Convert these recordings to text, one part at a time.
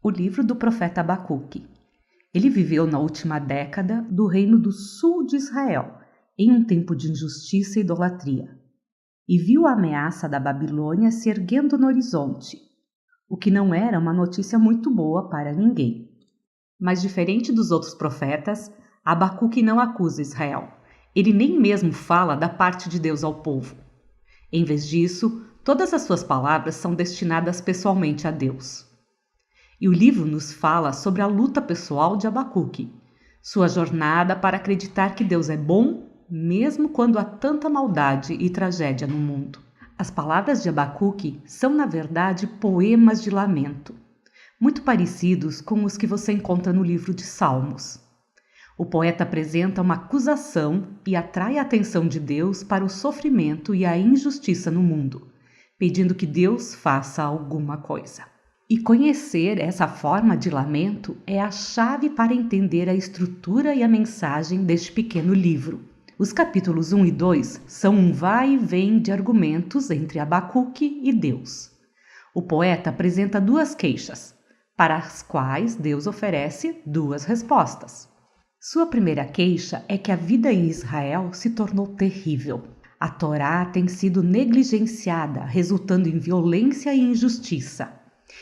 O livro do profeta Abacuque. Ele viveu na última década do reino do sul de Israel, em um tempo de injustiça e idolatria, e viu a ameaça da Babilônia se erguendo no horizonte, o que não era uma notícia muito boa para ninguém. Mas diferente dos outros profetas, Abacuque não acusa Israel. Ele nem mesmo fala da parte de Deus ao povo. Em vez disso, todas as suas palavras são destinadas pessoalmente a Deus. E o livro nos fala sobre a luta pessoal de Abacuque, sua jornada para acreditar que Deus é bom, mesmo quando há tanta maldade e tragédia no mundo. As palavras de Abacuque são, na verdade, poemas de lamento, muito parecidos com os que você encontra no livro de Salmos. O poeta apresenta uma acusação e atrai a atenção de Deus para o sofrimento e a injustiça no mundo, pedindo que Deus faça alguma coisa. E conhecer essa forma de lamento é a chave para entender a estrutura e a mensagem deste pequeno livro. Os capítulos 1 e 2 são um vai e vem de argumentos entre Abacuque e Deus. O poeta apresenta duas queixas, para as quais Deus oferece duas respostas. Sua primeira queixa é que a vida em Israel se tornou terrível. A Torá tem sido negligenciada, resultando em violência e injustiça.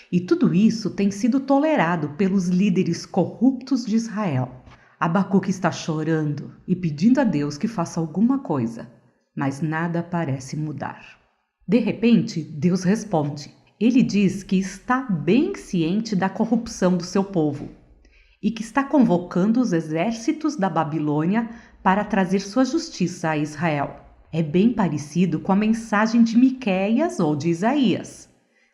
E tudo isso tem sido tolerado pelos líderes corruptos de Israel. Abacuque está chorando e pedindo a Deus que faça alguma coisa, mas nada parece mudar. De repente, Deus responde. Ele diz que está bem ciente da corrupção do seu povo e que está convocando os exércitos da Babilônia para trazer sua justiça a Israel. É bem parecido com a mensagem de Miqueias ou de Isaías.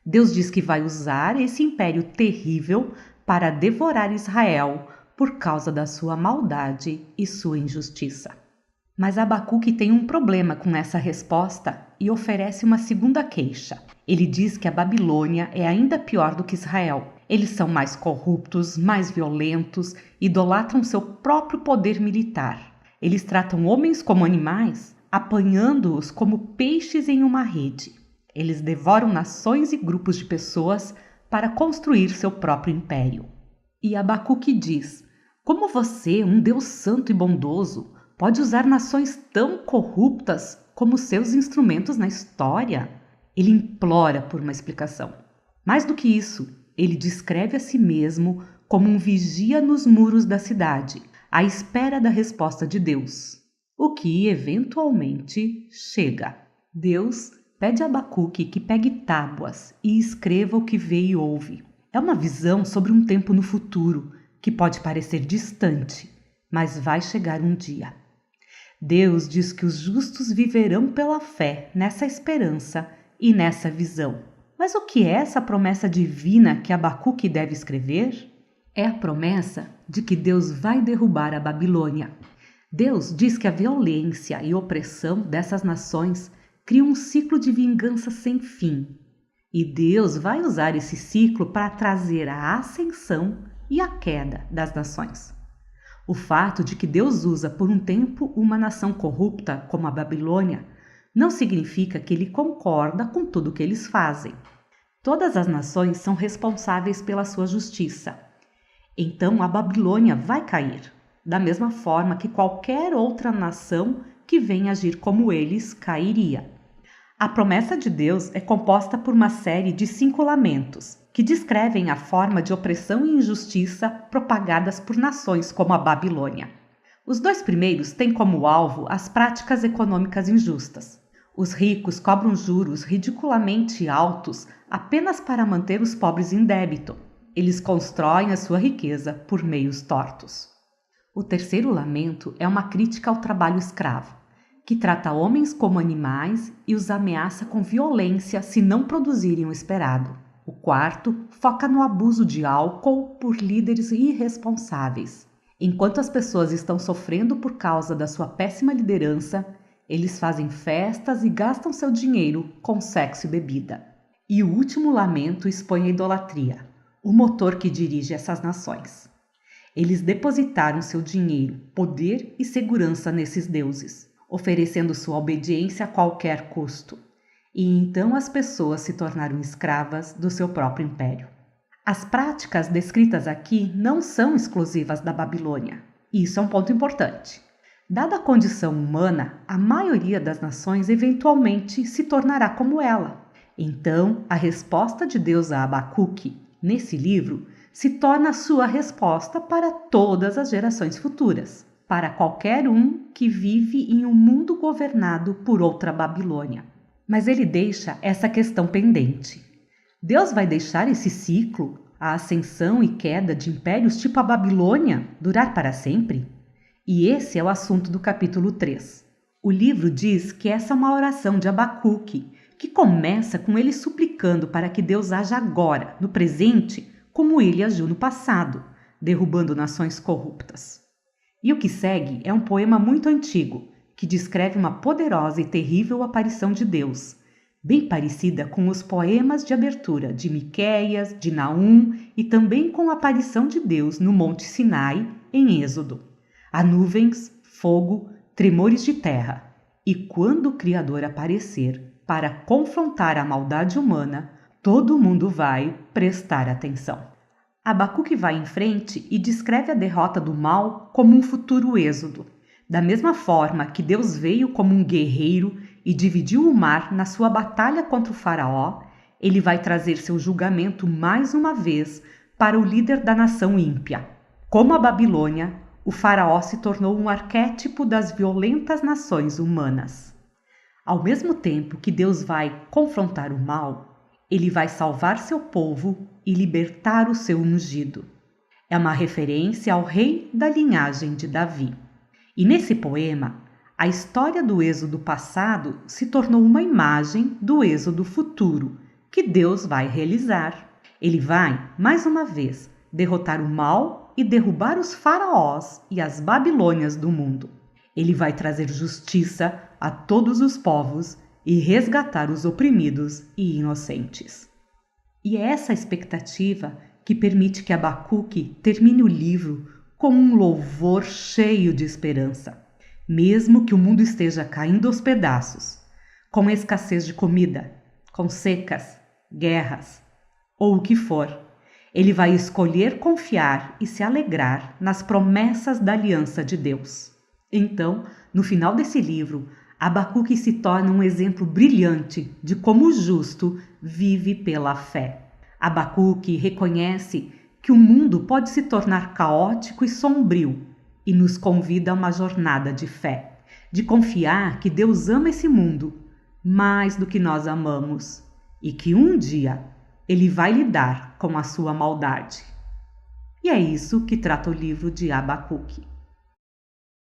Deus diz que vai usar esse império terrível para devorar Israel por causa da sua maldade e sua injustiça. Mas Abacuque tem um problema com essa resposta e oferece uma segunda queixa. Ele diz que a Babilônia é ainda pior do que Israel. Eles são mais corruptos, mais violentos, idolatram seu próprio poder militar. Eles tratam homens como animais, apanhando-os como peixes em uma rede. Eles devoram nações e grupos de pessoas para construir seu próprio império. E Abacuque diz: como você, um Deus santo e bondoso, pode usar nações tão corruptas como seus instrumentos na história? Ele implora por uma explicação. Mais do que isso, ele descreve a si mesmo como um vigia nos muros da cidade, à espera da resposta de Deus, o que eventualmente chega. Deus pede a Abacuque que pegue tábuas e escreva o que vê e ouve. É uma visão sobre um tempo no futuro que pode parecer distante, mas vai chegar um dia. Deus diz que os justos viverão pela fé nessa esperança e nessa visão. Mas o que é essa promessa divina que Abacuque deve escrever? É a promessa de que Deus vai derrubar a Babilônia. Deus diz que a violência e opressão dessas nações cria um ciclo de vingança sem fim. E Deus vai usar esse ciclo para trazer a ascensão e a queda das nações. O fato de que Deus usa por um tempo uma nação corrupta como a Babilônia não significa que ele concorda com tudo o que eles fazem. Todas as nações são responsáveis pela sua justiça. Então a Babilônia vai cair, da mesma forma que qualquer outra nação que venha agir como eles cairia. A promessa de Deus é composta por uma série de 5 lamentos, que descrevem a forma de opressão e injustiça propagadas por nações como a Babilônia. Os 2 primeiros têm como alvo as práticas econômicas injustas. Os ricos cobram juros ridiculamente altos apenas para manter os pobres em débito. Eles constroem a sua riqueza por meios tortos. O terceiro lamento é uma crítica ao trabalho escravo, que trata homens como animais e os ameaça com violência se não produzirem o esperado. O quarto foca no abuso de álcool por líderes irresponsáveis. Enquanto as pessoas estão sofrendo por causa da sua péssima liderança, eles fazem festas e gastam seu dinheiro com sexo e bebida. E o último lamento expõe a idolatria, o motor que dirige essas nações. Eles depositaram seu dinheiro, poder e segurança nesses deuses, oferecendo sua obediência a qualquer custo. E então as pessoas se tornaram escravas do seu próprio império. As práticas descritas aqui não são exclusivas da Babilônia. Isso é um ponto importante. Dada a condição humana, a maioria das nações eventualmente se tornará como ela. Então, a resposta de Deus a Abacuque, nesse livro, se torna a sua resposta para todas as gerações futuras, para qualquer um que vive em um mundo governado por outra Babilônia. Mas ele deixa essa questão pendente. Deus vai deixar esse ciclo, a ascensão e queda de impérios tipo a Babilônia, durar para sempre? E esse é o assunto do capítulo 3. O livro diz que essa é uma oração de Abacuque, que começa com ele suplicando para que Deus haja agora, no presente, como ele agiu no passado, derrubando nações corruptas. E o que segue é um poema muito antigo, que descreve uma poderosa e terrível aparição de Deus, bem parecida com os poemas de abertura de Miqueias, de Naum e também com a aparição de Deus no Monte Sinai, em Êxodo. Há nuvens, fogo, tremores de terra, e quando o Criador aparecer para confrontar a maldade humana, todo mundo vai prestar atenção. Abacuque vai em frente e descreve a derrota do mal como um futuro êxodo. Da mesma forma que Deus veio como um guerreiro e dividiu o mar na sua batalha contra o faraó, ele vai trazer seu julgamento mais uma vez para o líder da nação ímpia. Como a Babilônia, o faraó se tornou um arquétipo das violentas nações humanas. Ao mesmo tempo que Deus vai confrontar o mal, ele vai salvar seu povo e libertar o seu ungido. É uma referência ao rei da linhagem de Davi. E nesse poema, a história do êxodo passado se tornou uma imagem do êxodo futuro, que Deus vai realizar. Ele vai, mais uma vez, derrotar o mal e derrubar os faraós e as Babilônias do mundo. Ele vai trazer justiça a todos os povos e resgatar os oprimidos e inocentes. E é essa expectativa que permite que Abacuque termine o livro com um louvor cheio de esperança. Mesmo que o mundo esteja caindo aos pedaços, com escassez de comida, com secas, guerras ou o que for, ele vai escolher confiar e se alegrar nas promessas da aliança de Deus. Então, no final desse livro, Abacuque se torna um exemplo brilhante de como o justo vive pela fé. Abacuque reconhece que o mundo pode se tornar caótico e sombrio e nos convida a uma jornada de fé, de confiar que Deus ama esse mundo mais do que nós amamos e que um dia Ele vai lidar com a sua maldade. E é isso que trata o livro de Abacuque.